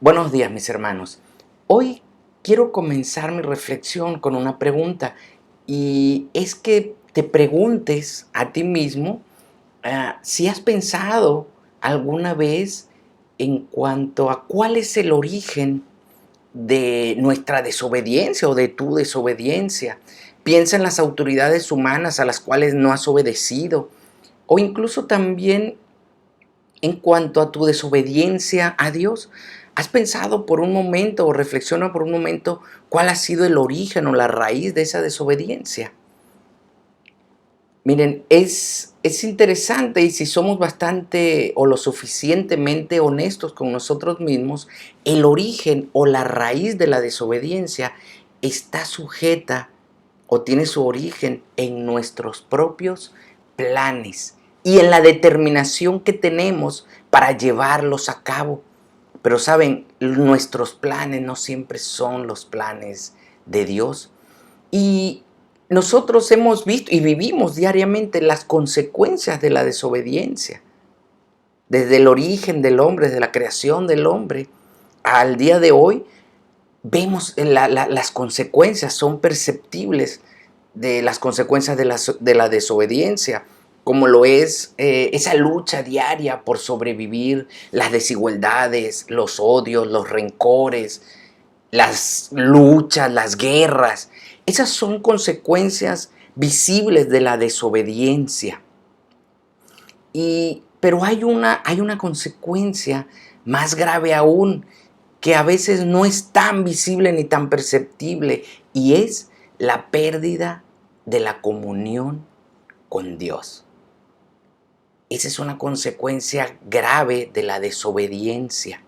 Buenos días, mis hermanos. Hoy quiero comenzar mi reflexión con una pregunta y es que te preguntes a ti mismo si has pensado alguna vez en cuanto a cuál es el origen de nuestra desobediencia o de tu desobediencia. Piensa en las autoridades humanas a las cuales no has obedecido o incluso también en cuanto a tu desobediencia a Dios. ¿Has pensado por un momento o reflexiona por un momento cuál ha sido el origen o la raíz de esa desobediencia? Miren, es interesante y si somos bastante o lo suficientemente honestos con nosotros mismos, el origen o la raíz de la desobediencia está sujeta o tiene su origen en nuestros propios planes y en la determinación que tenemos para llevarlos a cabo. Pero saben, nuestros planes no siempre son los planes de Dios. Y nosotros hemos visto y vivimos diariamente las consecuencias de la desobediencia. Desde el origen del hombre, desde la creación del hombre, al día de hoy, vemos las consecuencias, son perceptibles de las consecuencias de la desobediencia, como lo es esa lucha diaria por sobrevivir, las desigualdades, los odios, los rencores, las luchas, las guerras. Esas son consecuencias visibles de la desobediencia. Pero hay una consecuencia más grave aún, que a veces no es tan visible ni tan perceptible, y es la pérdida de la comunión con Dios. Esa es una consecuencia grave de la desobediencia.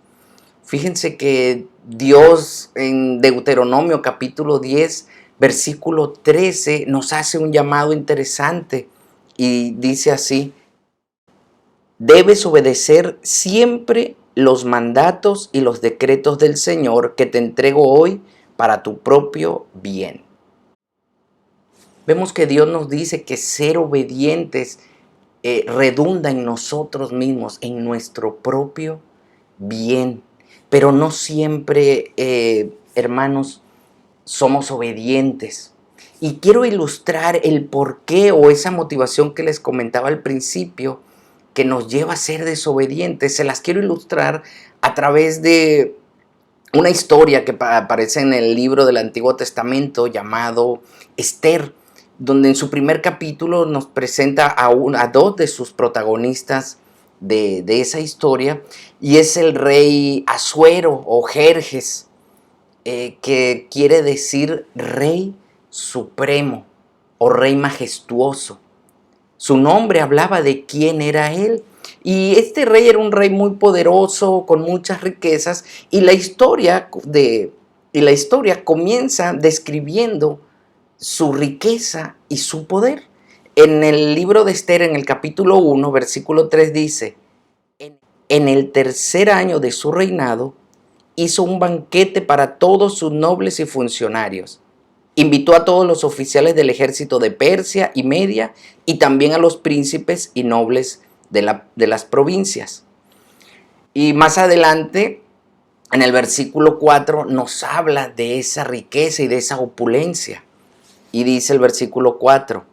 Fíjense que Dios en Deuteronomio capítulo 10, versículo 13, nos hace un llamado interesante y dice así: debes obedecer siempre los mandatos y los decretos del Señor que te entrego hoy para tu propio bien. Vemos que Dios nos dice que ser obedientes redunda en nosotros mismos, en nuestro propio bien. Pero no siempre, hermanos, somos obedientes. Y quiero ilustrar el porqué o esa motivación que les comentaba al principio que nos lleva a ser desobedientes. Se las quiero ilustrar a través de una historia que aparece en el libro del Antiguo Testamento llamado Esther, donde en su primer capítulo nos presenta a dos de sus protagonistas de esa historia, y es el rey Asuero o Jerjes, que quiere decir rey supremo o rey majestuoso. Su nombre hablaba de quién era él. Y este rey era un rey muy poderoso, con muchas riquezas, y la historia comienza describiendo su riqueza y su poder. En el libro de Esther, en el capítulo 1, versículo 3 dice: en el tercer año de su reinado, hizo un banquete para todos sus nobles y funcionarios. Invitó a todos los oficiales del ejército de Persia y Media y también a los príncipes y nobles de las provincias. Y más adelante, en el versículo 4, nos habla de esa riqueza y de esa opulencia. Y dice el versículo 4: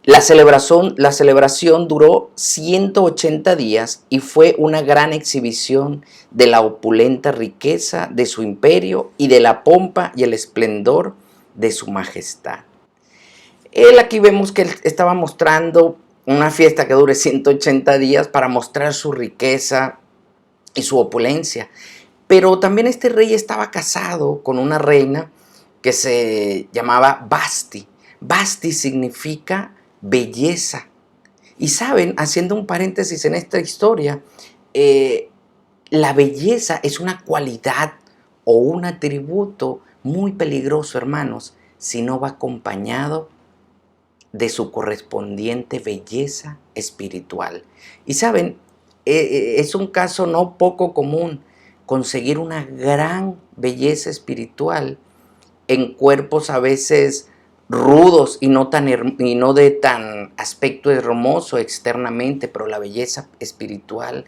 la celebración duró 180 días y fue una gran exhibición de la opulenta riqueza de su imperio y de la pompa y el esplendor de su majestad. Aquí vemos que él estaba mostrando una fiesta que dure 180 días para mostrar su riqueza y su opulencia. Pero también este rey estaba casado con una reina que se llamaba Basti. Basti significa belleza. Y saben, haciendo un paréntesis en esta historia, la belleza es una cualidad o un atributo muy peligroso, hermanos, si no va acompañado de su correspondiente belleza espiritual. Y saben, es un caso no poco común conseguir una gran belleza espiritual en cuerpos a veces rudos y y no de tan aspecto hermoso externamente, pero la belleza espiritual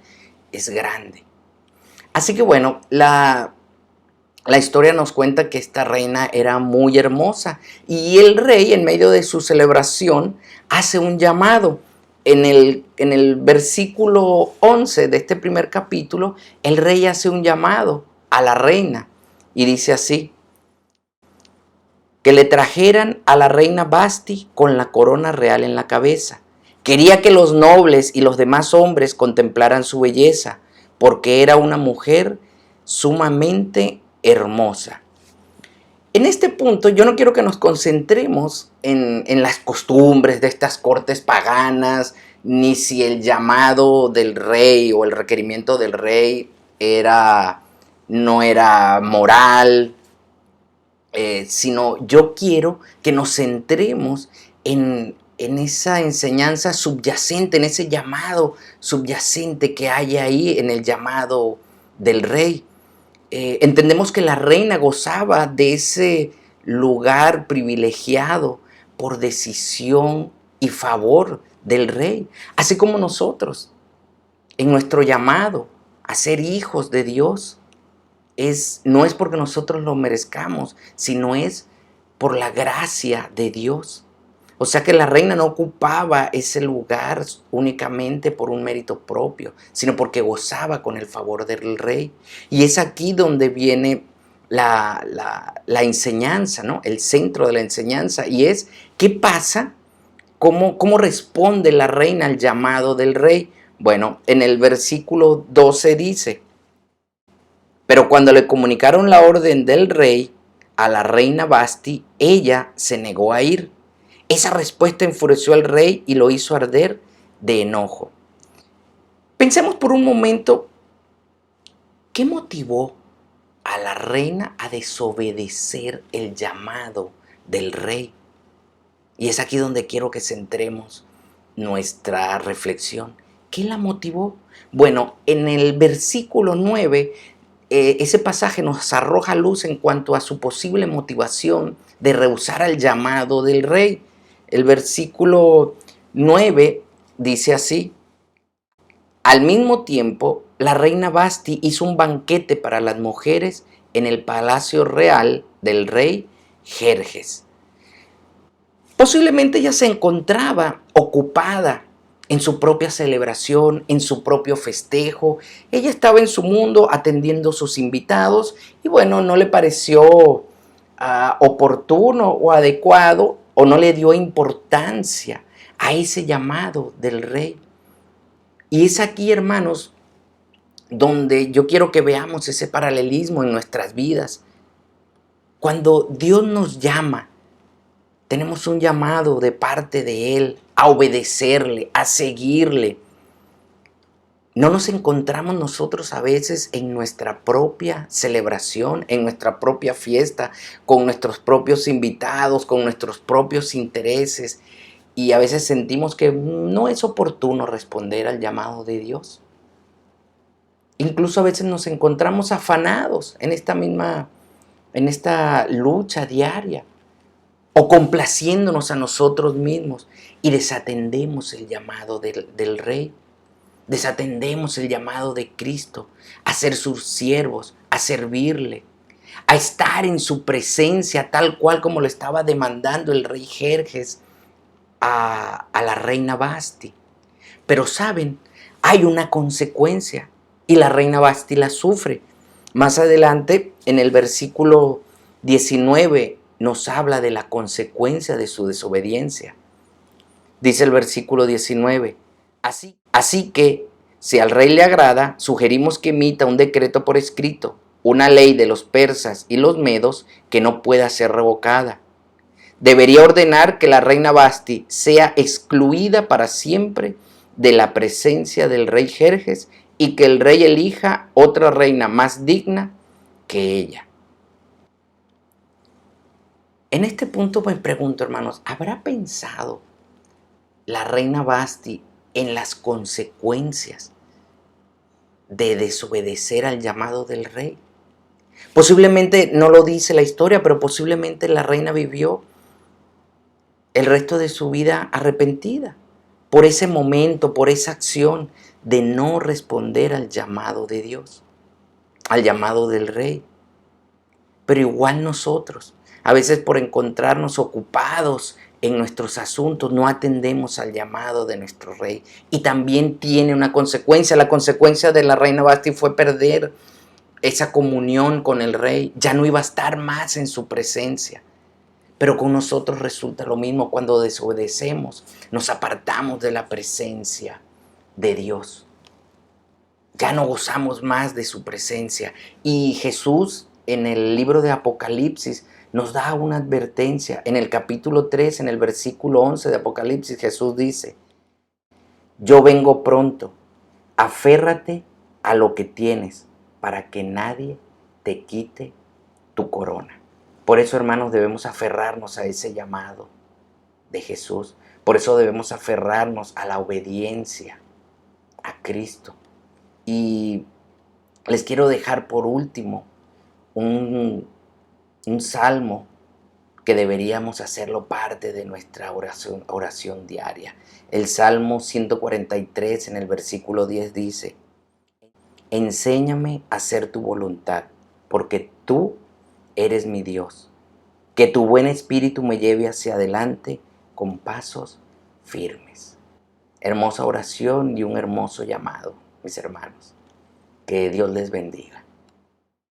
es grande. Así que bueno, la historia nos cuenta que esta reina era muy hermosa y el rey, en medio de su celebración, hace un llamado. En el versículo 11 de este primer capítulo, el rey hace un llamado a la reina y dice así: que le trajeran a la reina Basti con la corona real en la cabeza. Quería que los nobles y los demás hombres contemplaran su belleza, porque era una mujer sumamente hermosa. En este punto yo no quiero que nos concentremos en las costumbres de estas cortes paganas, ni si el llamado del rey o el requerimiento del rey no era moral, sino yo quiero que nos centremos en esa enseñanza subyacente, en ese llamado subyacente que hay ahí en el llamado del rey. Entendemos que la reina gozaba de ese lugar privilegiado por decisión y favor del rey, así como nosotros, en nuestro llamado a ser hijos de Dios. No es porque nosotros lo merezcamos, sino es por la gracia de Dios. O sea que la reina no ocupaba ese lugar únicamente por un mérito propio, sino porque gozaba con el favor del rey. Y es aquí donde viene la enseñanza, ¿no? El centro de la enseñanza. Y es, ¿qué pasa? ¿Cómo responde la reina al llamado del rey? Bueno, en el versículo 12 dice: pero cuando le comunicaron la orden del rey a la reina Basti, ella se negó a ir. Esa respuesta enfureció al rey y lo hizo arder de enojo. Pensemos por un momento, ¿qué motivó a la reina a desobedecer el llamado del rey? Y es aquí donde quiero que centremos nuestra reflexión. ¿Qué la motivó? Bueno, en el versículo 9, ese pasaje nos arroja luz en cuanto a su posible motivación de rehusar el llamado del rey. El versículo 9 dice así: al mismo tiempo, la reina Basti hizo un banquete para las mujeres en el palacio real del rey Jerjes. Posiblemente ella se encontraba ocupada en su propia celebración, en su propio festejo. Ella estaba en su mundo atendiendo a sus invitados y bueno, no le pareció oportuno o adecuado, o no le dio importancia a ese llamado del rey. Y es aquí, hermanos, donde yo quiero que veamos ese paralelismo en nuestras vidas. Cuando Dios nos llama, tenemos un llamado de parte de Él a obedecerle, a seguirle. No nos encontramos nosotros a veces en nuestra propia celebración, en nuestra propia fiesta, con nuestros propios invitados, con nuestros propios intereses, y a veces sentimos que no es oportuno responder al llamado de Dios. Incluso a veces nos encontramos afanados en esta lucha diaria, o complaciéndonos a nosotros mismos, y desatendemos el llamado del Rey. Desatendemos el llamado de Cristo a ser sus siervos, a servirle, a estar en su presencia tal cual como lo estaba demandando el rey Jerjes a la reina Basti. Pero saben, hay una consecuencia y la reina Basti la sufre. Más adelante, en el versículo 19, nos habla de la consecuencia de su desobediencia. Dice el versículo 19: Así que, si al rey le agrada, sugerimos que emita un decreto por escrito, una ley de los persas y los medos que no pueda ser revocada. Debería ordenar que la reina Basti sea excluida para siempre de la presencia del rey Jerjes y que el rey elija otra reina más digna que ella. En este punto me pregunto, hermanos, ¿habrá pensado la reina Basti en las consecuencias de desobedecer al llamado del rey? Posiblemente no lo dice la historia, pero posiblemente la reina vivió el resto de su vida arrepentida por ese momento, por esa acción de no responder al llamado de Dios. al llamado del Rey. Pero igual nosotros, a veces por encontrarnos ocupados en nuestros asuntos, no atendemos al llamado de nuestro Rey. Y también tiene una consecuencia. La consecuencia de la reina Vasti fue perder esa comunión con el Rey. Ya no iba a estar más en su presencia. Pero con nosotros resulta lo mismo. Cuando desobedecemos, nos apartamos de la presencia de Dios. Ya no gozamos más de su presencia. Y Jesús en el libro de Apocalipsis nos da una advertencia. En el capítulo 3, en el versículo 11 de Apocalipsis, Jesús dice: yo vengo pronto, aférrate a lo que tienes para que nadie te quite tu corona. Por eso, hermanos, debemos aferrarnos a ese llamado de Jesús. Por eso debemos aferrarnos a la obediencia a Cristo. Y les quiero dejar por último un salmo que deberíamos hacerlo parte de nuestra oración diaria. El Salmo 143 en el versículo 10 dice: enséñame a hacer tu voluntad, porque tú eres mi Dios. Que tu buen espíritu me lleve hacia adelante con pasos firmes. Hermosa oración y un hermoso llamado, mis hermanos. Que Dios les bendiga.